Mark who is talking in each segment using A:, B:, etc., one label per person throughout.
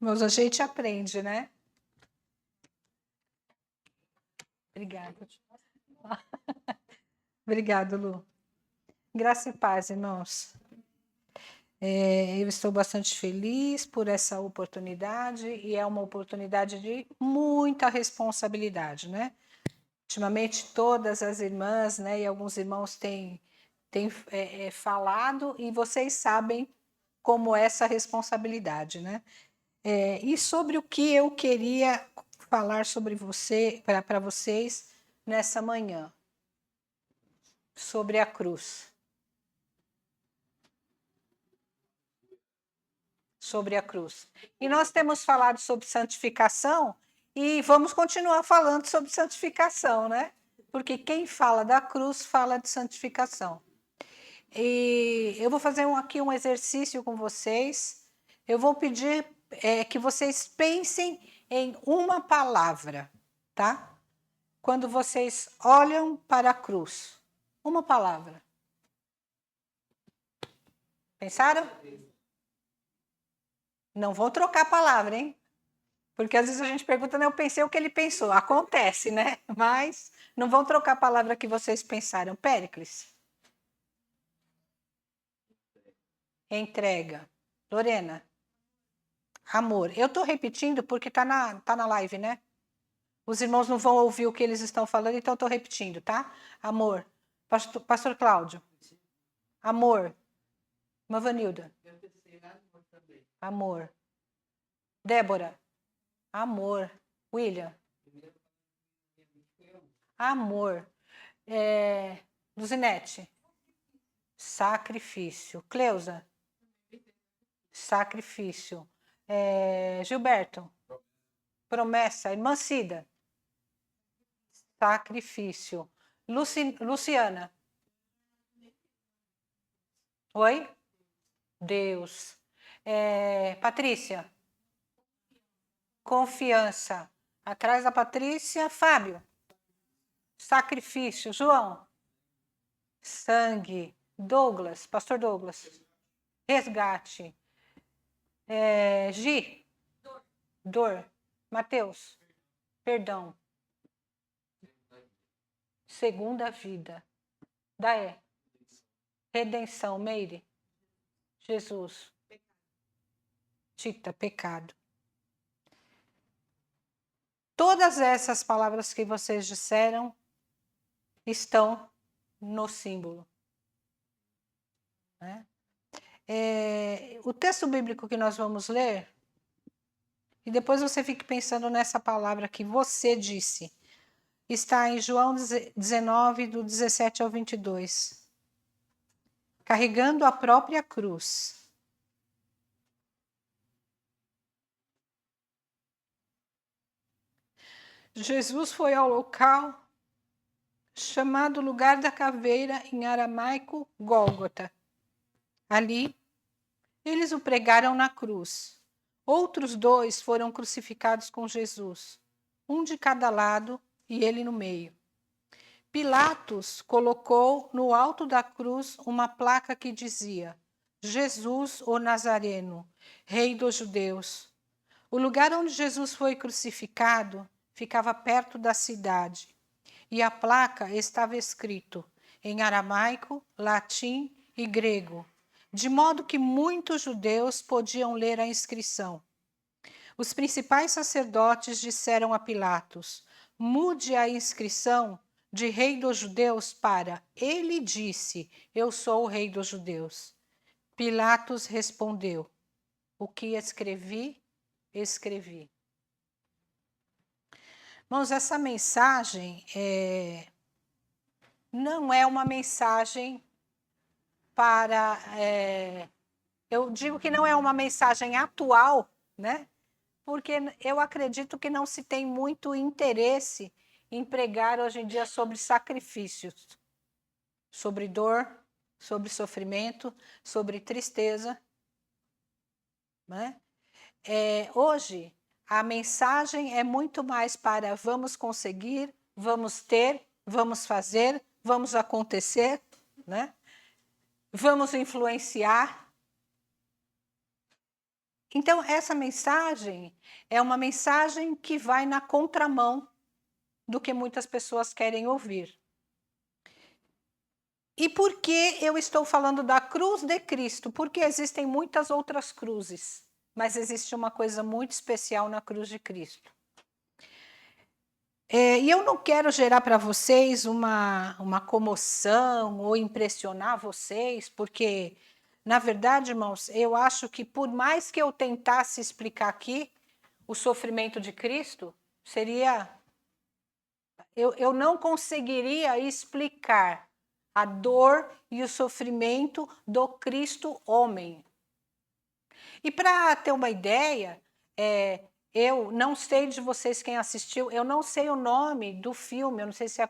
A: Mas a gente aprende, né? Obrigada. Obrigada, Lu. Graça e paz, irmãos. Eu estou bastante feliz por essa oportunidade e é uma oportunidade de muita responsabilidade, né? Ultimamente todas as irmãs, né, e alguns irmãos têm falado e vocês sabem como é essa responsabilidade, né? E sobre o que eu queria falar sobre você, para vocês nessa manhã, sobre a cruz. Sobre a cruz. E nós temos falado sobre santificação e vamos continuar falando sobre santificação, né? Porque quem fala da cruz fala de santificação. E eu vou fazer aqui um exercício com vocês. Eu vou pedir que vocês pensem em uma palavra, tá? Quando vocês olham para a cruz. Uma palavra. Pensaram? Não vou trocar a palavra, hein? Porque às vezes a gente pergunta, né, eu pensei o que ele pensou. Acontece, né? Mas não vão trocar a palavra que vocês pensaram. Péricles. Entrega. Lorena. Amor. Eu estou repetindo porque tá na live, né? Os irmãos não vão ouvir o que eles estão falando, então eu estou repetindo, tá? Amor. Pastor Cláudio. Amor. Mavanilda. Amor. Débora. Amor. William. Amor. Luzinete. Sacrifício. Cleusa. Sacrifício. Gilberto. Promessa. Irmã Cida. Sacrifício. Luciana. Oi? Deus. Patrícia. Confiança. Atrás da Patrícia, Fábio. Sacrifício. João. Sangue. Douglas. Pastor Douglas. Resgate. Gi. Dor. Mateus. Perdão. Segunda vida. Daé. Redenção. Meire. Jesus. Tita. Pecado. Todas essas palavras que vocês disseram estão no símbolo. Né? O texto bíblico que nós vamos ler, e depois você fique pensando nessa palavra que você disse, está em João 19, do 17 ao 22. Carregando a própria cruz. Jesus foi ao local chamado lugar da caveira, em aramaico, Gólgota. Ali, eles o pregaram na cruz. Outros 2 foram crucificados com Jesus, um de cada lado e ele no meio. Pilatos colocou no alto da cruz uma placa que dizia: Jesus, o Nazareno, Rei dos Judeus. O lugar onde Jesus foi crucificado ficava perto da cidade, e a placa estava escrito em aramaico, latim e grego, de modo que muitos judeus podiam ler a inscrição. Os principais sacerdotes disseram a Pilatos: mude a inscrição de Rei dos Judeus para Ele disse, eu sou o Rei dos Judeus. Pilatos respondeu: o que escrevi, escrevi. Irmãos, essa mensagem não é uma mensagem para... eu digo que não é uma mensagem atual, né? Porque eu acredito que não se tem muito interesse em pregar hoje em dia sobre sacrifícios, sobre dor, sobre sofrimento, sobre tristeza. Né? Hoje, a mensagem é muito mais para vamos conseguir, vamos ter, vamos fazer, vamos acontecer, né? Vamos influenciar. Então, essa mensagem é uma mensagem que vai na contramão do que muitas pessoas querem ouvir. E por que eu estou falando da cruz de Cristo? Porque existem muitas outras cruzes, mas existe uma coisa muito especial na cruz de Cristo. E eu não quero gerar para vocês uma comoção ou impressionar vocês, porque, na verdade, irmãos, eu acho que por mais que eu tentasse explicar aqui o sofrimento de Cristo, eu não conseguiria explicar a dor e o sofrimento do Cristo homem. E para ter uma ideia, eu não sei de vocês quem assistiu, eu não sei o nome do filme, eu não sei se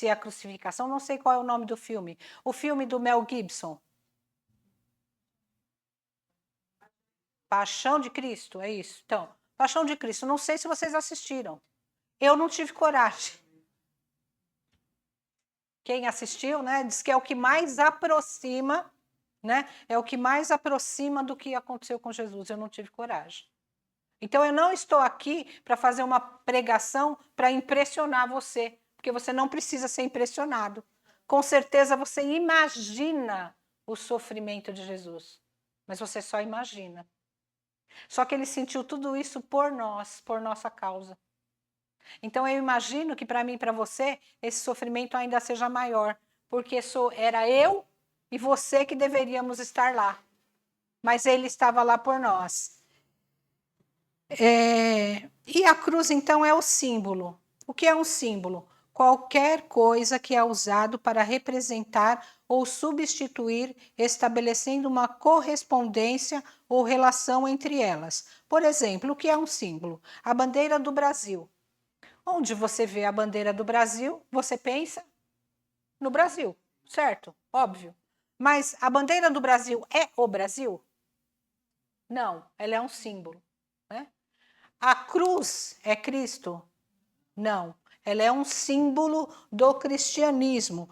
A: é a crucificação, não sei qual é o nome do filme. O filme do Mel Gibson. Paixão de Cristo, é isso. Então, Paixão de Cristo, não sei se vocês assistiram. Eu não tive coragem. Quem assistiu, né, diz que é o que mais aproxima, né? É o que mais aproxima do que aconteceu com Jesus. Eu não tive coragem. Então eu não estou aqui para fazer uma pregação para impressionar você, porque você não precisa ser impressionado. Com certeza você imagina o sofrimento de Jesus, mas você só imagina. Só que ele sentiu tudo isso por nós, por nossa causa. Então eu imagino que para mim e para você esse sofrimento ainda seja maior, porque era eu e você que deveríamos estar lá, mas ele estava lá por nós. E a cruz, então, é o símbolo. O que é um símbolo? Qualquer coisa que é usado para representar ou substituir, estabelecendo uma correspondência ou relação entre elas. Por exemplo, o que é um símbolo? A bandeira do Brasil. Onde você vê a bandeira do Brasil, você pensa no Brasil, certo? Óbvio. Mas a bandeira do Brasil é o Brasil? Não, ela é um símbolo, né? A cruz é Cristo? Não, ela é um símbolo do cristianismo.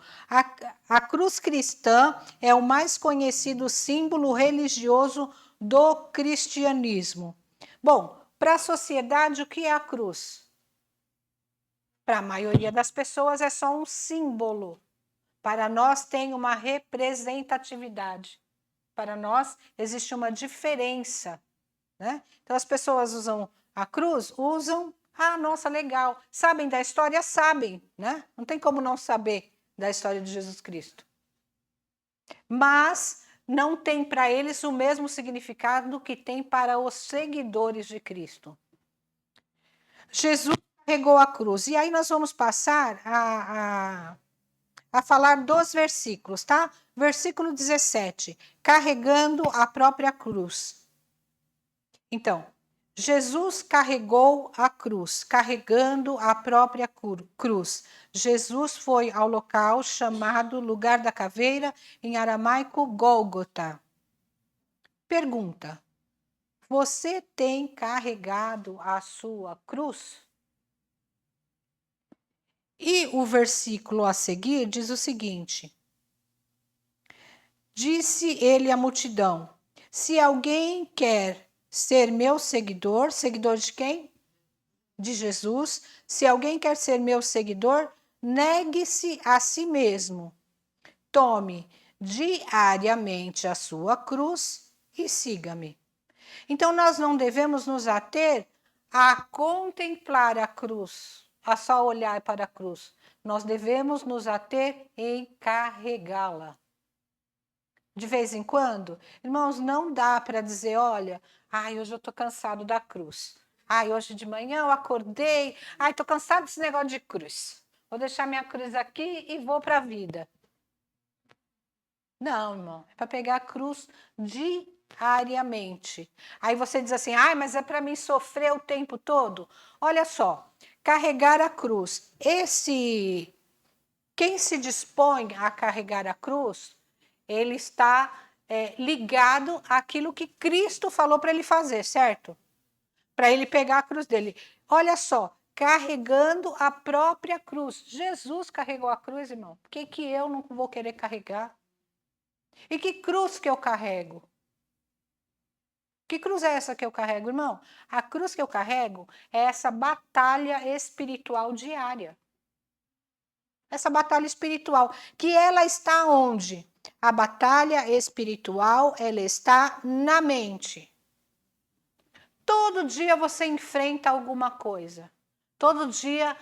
A: A cruz cristã é o mais conhecido símbolo religioso do cristianismo. Bom, para a sociedade, o que é a cruz? Para a maioria das pessoas é só um símbolo. Para nós tem uma representatividade. Para nós existe uma diferença, né? Então as pessoas usam a cruz, usam, nossa, legal. Sabem da história? Sabem, né? Não tem como não saber da história de Jesus Cristo. Mas não tem para eles o mesmo significado que tem para os seguidores de Cristo. Jesus carregou a cruz. E aí nós vamos passar a falar dos versículos, tá? Versículo 17, carregando a própria cruz. Então, Jesus carregou a cruz, carregando a própria cruz. Jesus foi ao local chamado Lugar da Caveira, em aramaico Gólgota. Pergunta: você tem carregado a sua cruz? E o versículo a seguir diz o seguinte: disse ele à multidão: se alguém quer ser meu seguidor, seguidor de quem? De Jesus. Se alguém quer ser meu seguidor, negue-se a si mesmo. Tome diariamente a sua cruz e siga-me. Então nós não devemos nos ater a contemplar a cruz, a só olhar para a cruz. Nós devemos nos ater em carregá-la. De vez em quando, irmãos, não dá para dizer, olha, hoje eu estou cansado da cruz. Hoje de manhã eu acordei, estou cansado desse negócio de cruz. Vou deixar minha cruz aqui e vou para a vida. Não, irmão, é para pegar a cruz diariamente. Aí você diz assim, mas é para mim sofrer o tempo todo? Olha só, carregar a cruz. Quem se dispõe a carregar a cruz, ele está ligado àquilo que Cristo falou para ele fazer, certo? Para ele pegar a cruz dele. Olha só, carregando a própria cruz. Jesus carregou a cruz, irmão. Por que eu não vou querer carregar? E que cruz que eu carrego? Que cruz é essa que eu carrego, irmão? A cruz que eu carrego é essa batalha espiritual diária. Essa batalha espiritual, que ela está onde? A batalha espiritual, ela está na mente. Todo dia você enfrenta alguma coisa. Todo dia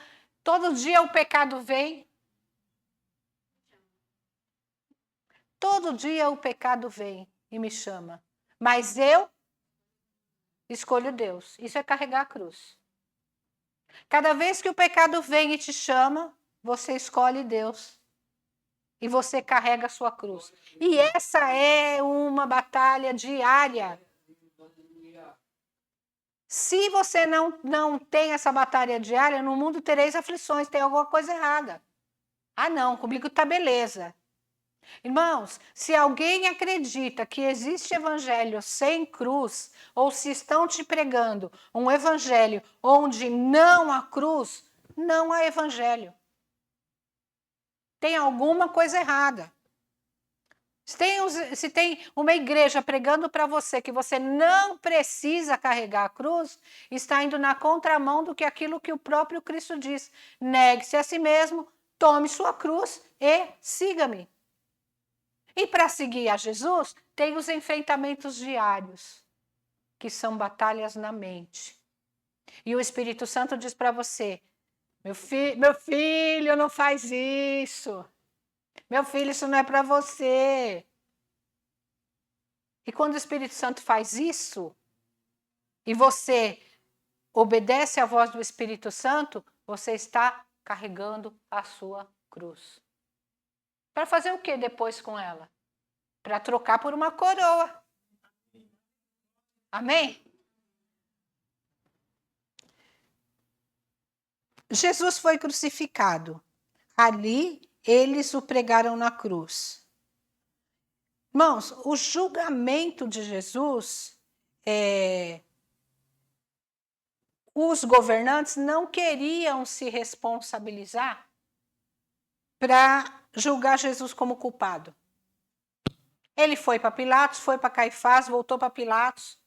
A: o pecado vem. Todo dia o pecado vem e me chama. Mas eu escolho Deus. Isso é carregar a cruz. Cada vez que o pecado vem e te chama, você escolhe Deus. E você carrega a sua cruz. E essa é uma batalha diária. Se você não tem essa batalha diária, no mundo tereis aflições, tem alguma coisa errada. Ah, não, comigo tá beleza. Irmãos, se alguém acredita que existe evangelho sem cruz, ou se estão te pregando um evangelho onde não há cruz, não há evangelho. Tem alguma coisa errada. Se tem uma igreja pregando para você que você não precisa carregar a cruz, está indo na contramão do que aquilo que o próprio Cristo diz. Negue-se a si mesmo, tome sua cruz e siga-me. E para seguir a Jesus, tem os enfrentamentos diários, que são batalhas na mente. E o Espírito Santo diz para você, meu filho, não faz isso. Meu filho, isso não é para você. E quando o Espírito Santo faz isso, e você obedece à voz do Espírito Santo, você está carregando a sua cruz. Para fazer o que depois com ela? Para trocar por uma coroa. Amém? Jesus foi crucificado. Ali, eles o pregaram na cruz. Irmãos, o julgamento de Jesus, os governantes não queriam se responsabilizar para julgar Jesus como culpado. Ele foi para Pilatos, foi para Caifás, voltou para Pilatos.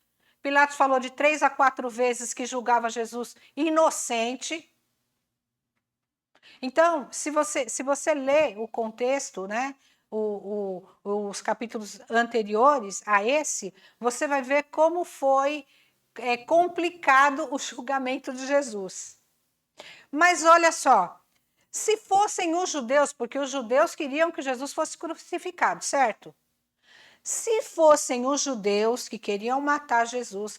A: Pilatos falou de 3 a 4 vezes que julgava Jesus inocente. Então, se você lê o contexto, né, os capítulos anteriores a esse, você vai ver como foi complicado o julgamento de Jesus. Mas olha só, se fossem os judeus, porque os judeus queriam que Jesus fosse crucificado, certo? Se fossem os judeus que queriam matar Jesus,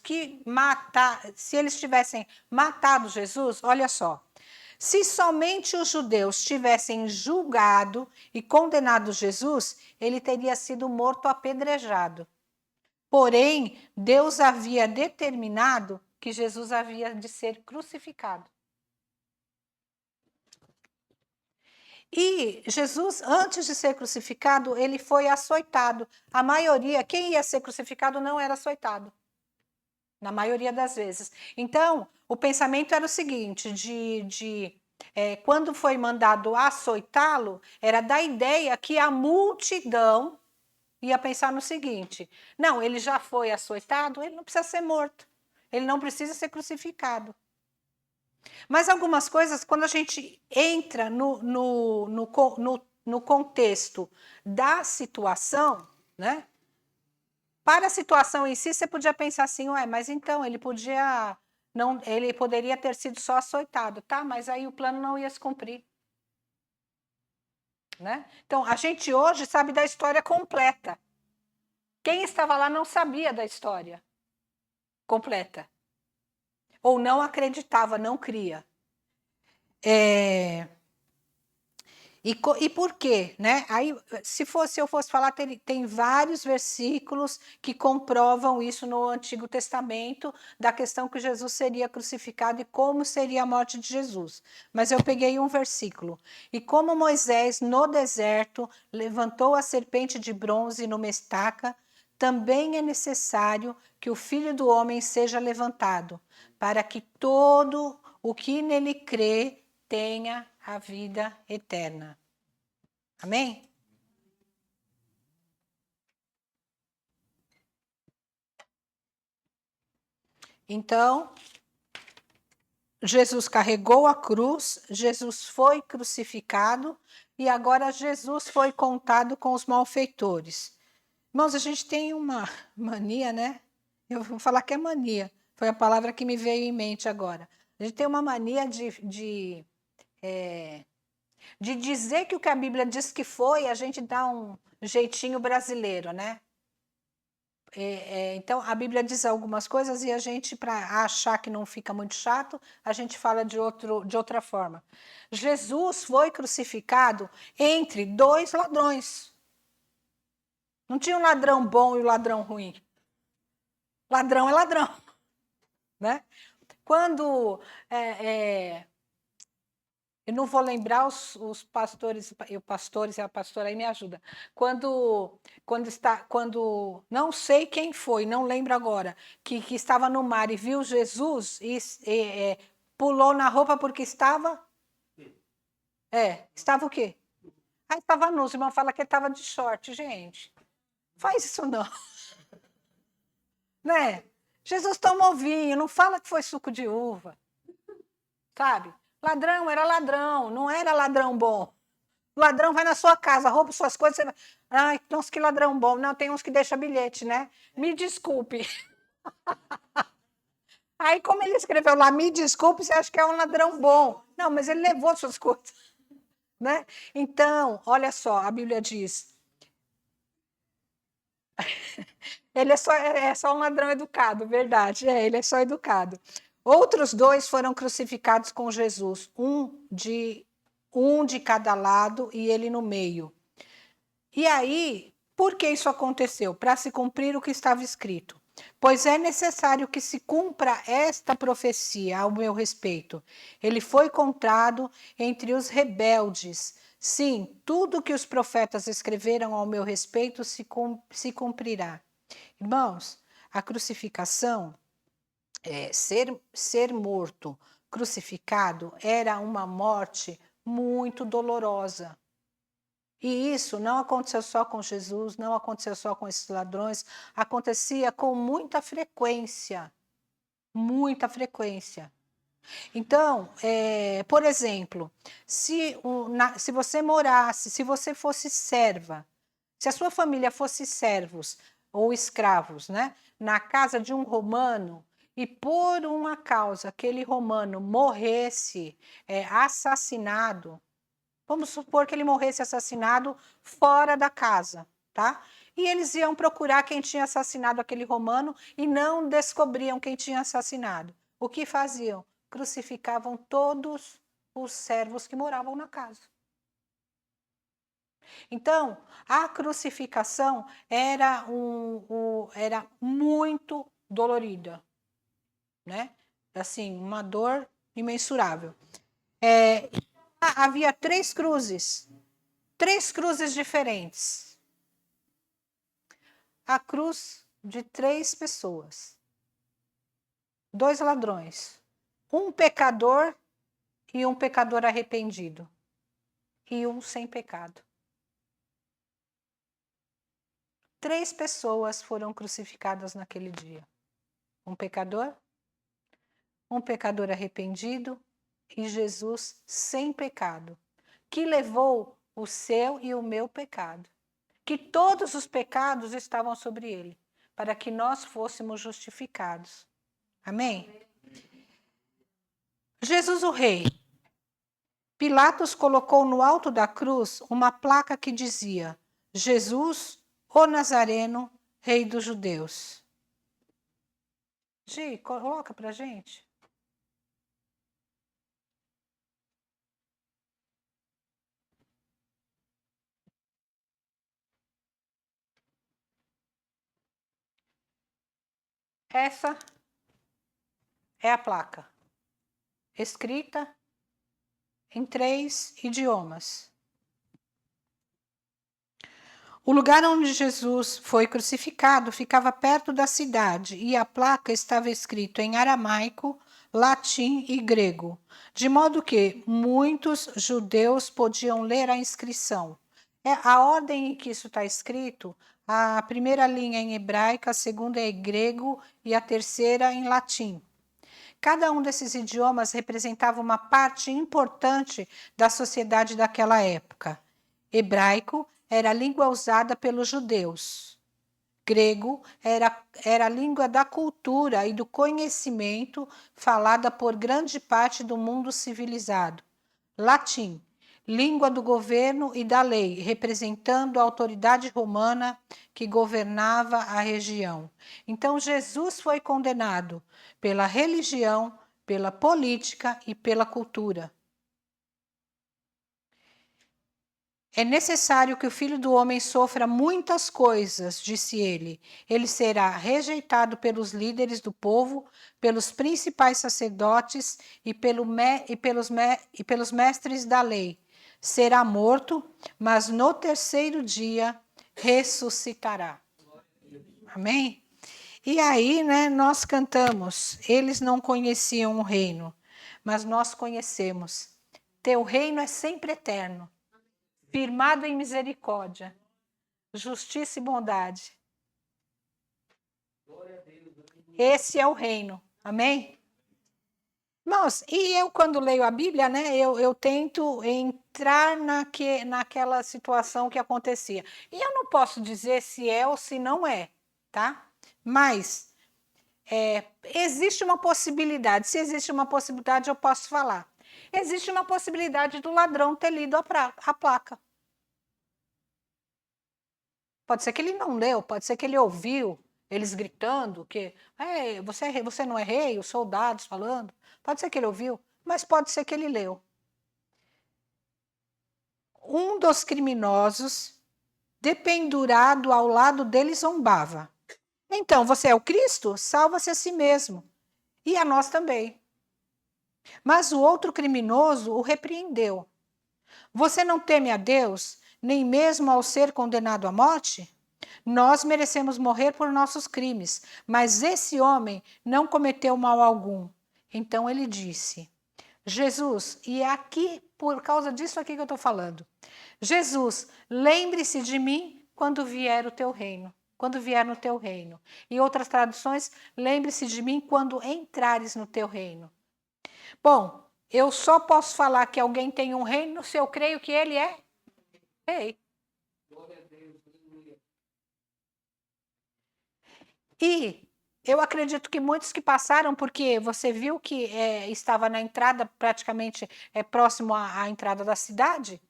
A: se eles tivessem matado Jesus, olha só, se somente os judeus tivessem julgado e condenado Jesus, ele teria sido morto apedrejado. Porém, Deus havia determinado que Jesus havia de ser crucificado. E Jesus, antes de ser crucificado, ele foi açoitado. A maioria, quem ia ser crucificado não era açoitado. Na maioria das vezes. Então, o pensamento era o seguinte, quando foi mandado açoitá-lo, era da ideia que a multidão ia pensar no seguinte, não, ele já foi açoitado, ele não precisa ser morto, ele não precisa ser crucificado. Mas algumas coisas, quando a gente entra no contexto da situação, né? Para a situação em si, você podia pensar assim, ué, mas então ele poderia ter sido só açoitado, tá? Mas aí o plano não ia se cumprir. Né? Então, a gente hoje sabe da história completa. Quem estava lá não sabia da história completa. Ou não acreditava, não cria. E por quê? Né? Aí, se eu fosse falar, tem vários versículos que comprovam isso no Antigo Testamento, da questão que Jesus seria crucificado e como seria a morte de Jesus. Mas eu peguei um versículo. E como Moisés, no deserto, levantou a serpente de bronze numa estaca, também é necessário que o Filho do Homem seja levantado, para que todo o que nele crê tenha a vida eterna. Amém? Então, Jesus carregou a cruz, Jesus foi crucificado e agora Jesus foi contado com os malfeitores. Irmãos, a gente tem uma mania, né? Eu vou falar que é mania, foi a palavra que me veio em mente agora. A gente tem uma mania de dizer que o que a Bíblia diz que foi, a gente dá um jeitinho brasileiro, né? Então, a Bíblia diz algumas coisas e a gente, para achar que não fica muito chato, a gente fala de outra forma. Jesus foi crucificado entre dois ladrões. Não tinha um ladrão bom e um ladrão ruim. Ladrão é ladrão, né? Quando eu não vou lembrar os pastores, e pastores e a pastora aí me ajuda. Quando não sei quem foi, não lembro agora, que estava no mar e viu Jesus e pulou na roupa porque estava estava o quê? Ah, estava nu. Os irmãos falam que ele estava de short, gente. Faz isso não, né? Jesus tomou vinho, não fala que foi suco de uva, sabe? Ladrão era ladrão, não era ladrão bom. O ladrão vai na sua casa, rouba suas coisas. Você vai... Ai, nossa, que ladrão bom. Não, tem uns que deixam bilhete, né? Me desculpe. Aí, como ele escreveu lá, me desculpe, você acha que é um ladrão bom. Não, mas ele levou suas coisas, né? Então, olha só, a Bíblia diz... Ele é só um ladrão educado, verdade. Ele é só educado. Outros dois foram crucificados com Jesus, um de cada lado e ele no meio. E aí, por que isso aconteceu? Para se cumprir o que estava escrito. Pois é necessário que se cumpra esta profecia ao meu respeito. Ele foi contado entre os rebeldes. Sim, tudo que os profetas escreveram ao meu respeito se cumprirá. Irmãos, a crucificação, ser morto, crucificado, era uma morte muito dolorosa. E isso não aconteceu só com Jesus, não aconteceu só com esses ladrões, acontecia com muita frequência. Muita frequência. Então, por exemplo, se você morasse, se você fosse serva, se a sua família fosse servos ou escravos, né, na casa de um romano, e por uma causa aquele romano morresse assassinado, vamos supor que ele morresse assassinado fora da casa, tá? E eles iam procurar quem tinha assassinado aquele romano e não descobriam quem tinha assassinado. O que faziam? Crucificavam todos os servos que moravam na casa. Então, a crucificação era muito dolorida, né? Assim, uma dor imensurável. Havia três cruzes diferentes. A cruz de três pessoas, dois ladrões, um pecador e um pecador arrependido, e um sem pecado. Três pessoas foram crucificadas naquele dia. Um pecador arrependido e Jesus sem pecado, que levou o seu e o meu pecado. Que todos os pecados estavam sobre ele, para que nós fôssemos justificados. Amém? Jesus o Rei. Pilatos colocou no alto da cruz uma placa que dizia: Jesus, o Nazareno, Rei dos Judeus. Gi, coloca pra gente. Essa é a placa, escrita em 3 idiomas. O lugar onde Jesus foi crucificado ficava perto da cidade e a placa estava escrita em aramaico, latim e grego, de modo que muitos judeus podiam ler a inscrição. A ordem em que isso está escrito, A primeira linha em hebraico, a segunda é em grego e a terceira em latim. Cada um desses idiomas representava uma parte importante da sociedade daquela época. Hebraico era a língua usada pelos judeus. Grego era a língua da cultura e do conhecimento falada por grande parte do mundo civilizado. Latim, língua do governo e da lei, representando a autoridade romana que governava a região. Então, Jesus foi condenado pela religião, pela política e pela cultura. É necessário que o Filho do Homem sofra muitas coisas, disse ele. Ele será rejeitado pelos líderes do povo, pelos principais sacerdotes e pelos mestres da lei. Será morto, mas no terceiro dia ressuscitará. Amém? E aí, né, nós cantamos. Eles não conheciam o reino, mas nós conhecemos. Teu reino é sempre eterno, firmado em misericórdia, justiça e bondade. Esse é o reino. Amém? Irmãos, e eu quando leio a Bíblia, né, eu tento entrar naquela situação que acontecia. E eu não posso dizer se é ou se não é, tá? Mas existe uma possibilidade. Se existe uma possibilidade, eu posso falar. Existe uma possibilidade do ladrão ter lido a placa. Pode ser que ele não leu, pode ser que ele ouviu eles gritando que você não é rei, os soldados falando. Pode ser que ele ouviu, mas pode ser que ele leu. Um dos criminosos, dependurado ao lado dele, zombava. Então, você é o Cristo? Salva-se a si mesmo. E a nós também. Mas o outro criminoso o repreendeu. Você não teme a Deus, nem mesmo ao ser condenado à morte? Nós merecemos morrer por nossos crimes, mas esse homem não cometeu mal algum. Então ele disse, Jesus, e é aqui, por causa disso aqui que eu estou falando, Jesus, lembre-se de mim quando vier o teu reino. Quando vier no teu reino. Em outras traduções, lembre-se de mim quando entrares no teu reino. Bom, eu só posso falar que alguém tem um reino se eu creio que ele é rei. E eu acredito que muitos que passaram, porque você viu que estava na entrada, praticamente próximo à entrada da cidade,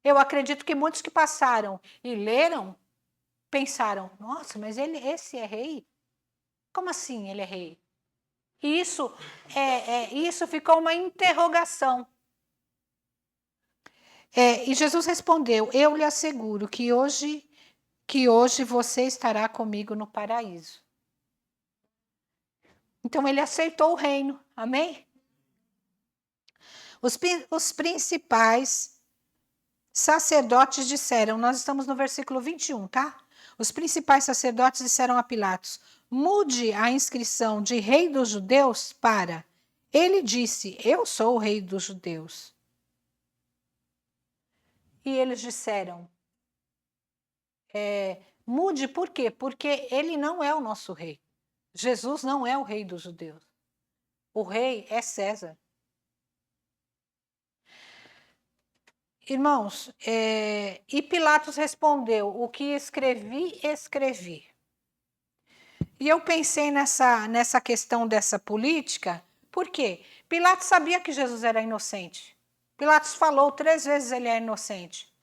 A: eu acredito que muitos que passaram e leram, pensaram, nossa, mas esse é rei? Como assim ele é rei? E isso ficou uma interrogação. E Jesus respondeu, eu lhe asseguro que hoje você estará comigo no paraíso. Então ele aceitou o reino, amém? Os principais sacerdotes disseram, nós estamos no versículo 21, tá? Os principais sacerdotes disseram a Pilatos, mude a inscrição de rei dos judeus para, ele disse, eu sou o rei dos judeus. E eles disseram, mude por quê? Porque ele não é o nosso rei. Jesus não é o rei dos judeus. O rei é César. Irmãos, e Pilatos respondeu, o que escrevi, escrevi. E eu pensei nessa questão dessa política, por quê? Pilatos sabia que Jesus era inocente. Pilatos falou 3 vezes ele é inocente.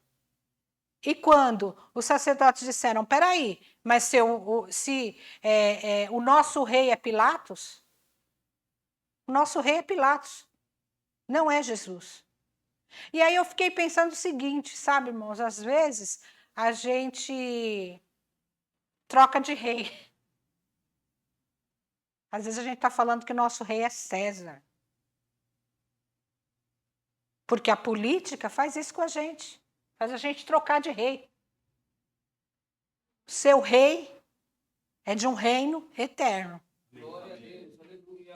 A: E quando os sacerdotes disseram, peraí, mas se o nosso rei é Pilatos, o nosso rei é Pilatos, não é Jesus. E aí eu fiquei pensando o seguinte, sabe, irmãos, às vezes a gente troca de rei. Às vezes a gente está falando que o nosso rei é César. Porque a política faz isso com a gente. Faz a gente trocar de rei. Seu rei é de um reino eterno.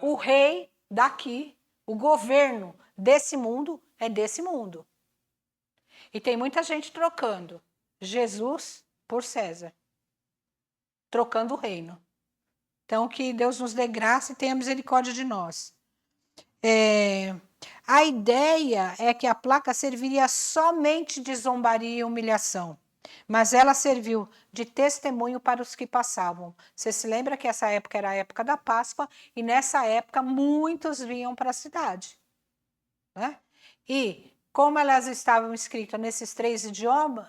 A: O rei daqui, o governo desse mundo é desse mundo. E tem muita gente trocando Jesus por César. trocando o reino. Então, que Deus nos dê graça e tenha misericórdia de nós. A ideia é que a placa serviria somente de zombaria e humilhação, mas ela serviu de testemunho para os que passavam. Você se lembra que essa época era a época da Páscoa e nessa época muitos vinham para a cidade, né? E como elas estavam escritas nesses 3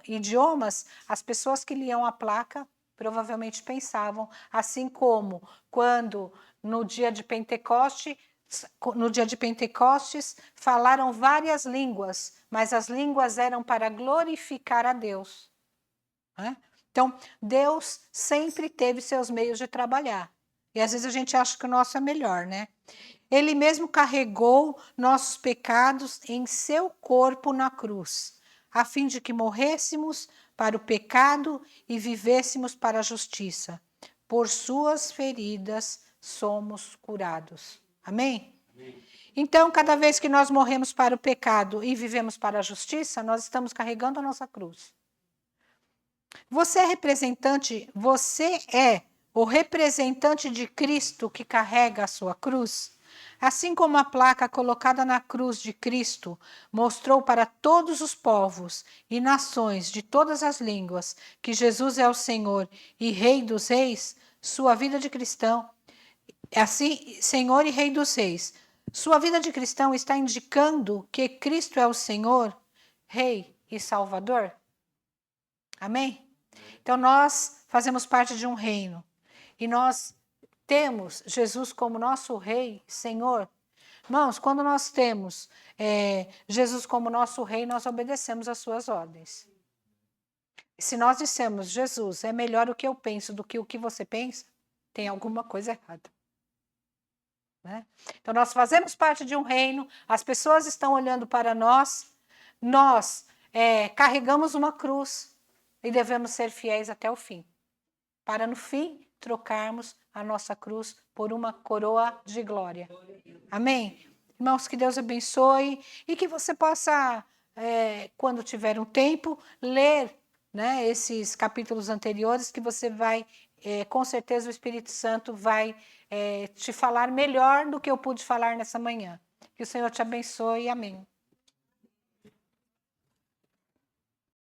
A: idiomas, as pessoas que liam a placa provavelmente pensavam, assim como quando no dia de Pentecostes falaram várias línguas, mas as línguas eram para glorificar a Deus, né? Então, Deus sempre teve seus meios de trabalhar. E às vezes a gente acha que o nosso é melhor, né? Ele mesmo carregou nossos pecados em seu corpo na cruz, a fim de que morrêssemos para o pecado e vivêssemos para a justiça. Por suas feridas somos curados. Amém?
B: Amém.
A: Então, cada vez que nós morremos para o pecado e vivemos para a justiça, nós estamos carregando a nossa cruz. Você é o representante de Cristo que carrega a sua cruz? Assim como a placa colocada na cruz de Cristo mostrou para todos os povos e nações de todas as línguas que Jesus é o Senhor e Rei dos Reis, sua vida de cristão, assim, Senhor e Rei dos Reis, sua vida de cristão está indicando que Cristo é o Senhor, Rei e Salvador? Amém? Então nós fazemos parte de um reino e nós temos Jesus como nosso Rei, Senhor. Irmãos, quando nós temos Jesus como nosso Rei, nós obedecemos às suas ordens. Se nós dissemos, Jesus, é melhor o que eu penso do que o que você pensa, tem alguma coisa errada. Né? Então nós fazemos parte de um reino, as pessoas estão olhando para nós, nós carregamos uma cruz e devemos ser fiéis até o fim, para no fim trocarmos a nossa cruz por uma coroa de glória. Amém? Irmãos, que Deus abençoe e que você possa, quando tiver um tempo, ler, né, esses capítulos anteriores, que você vai, com certeza o Espírito Santo vai te falar melhor do que eu pude falar nessa manhã. Que o Senhor te abençoe. Amém.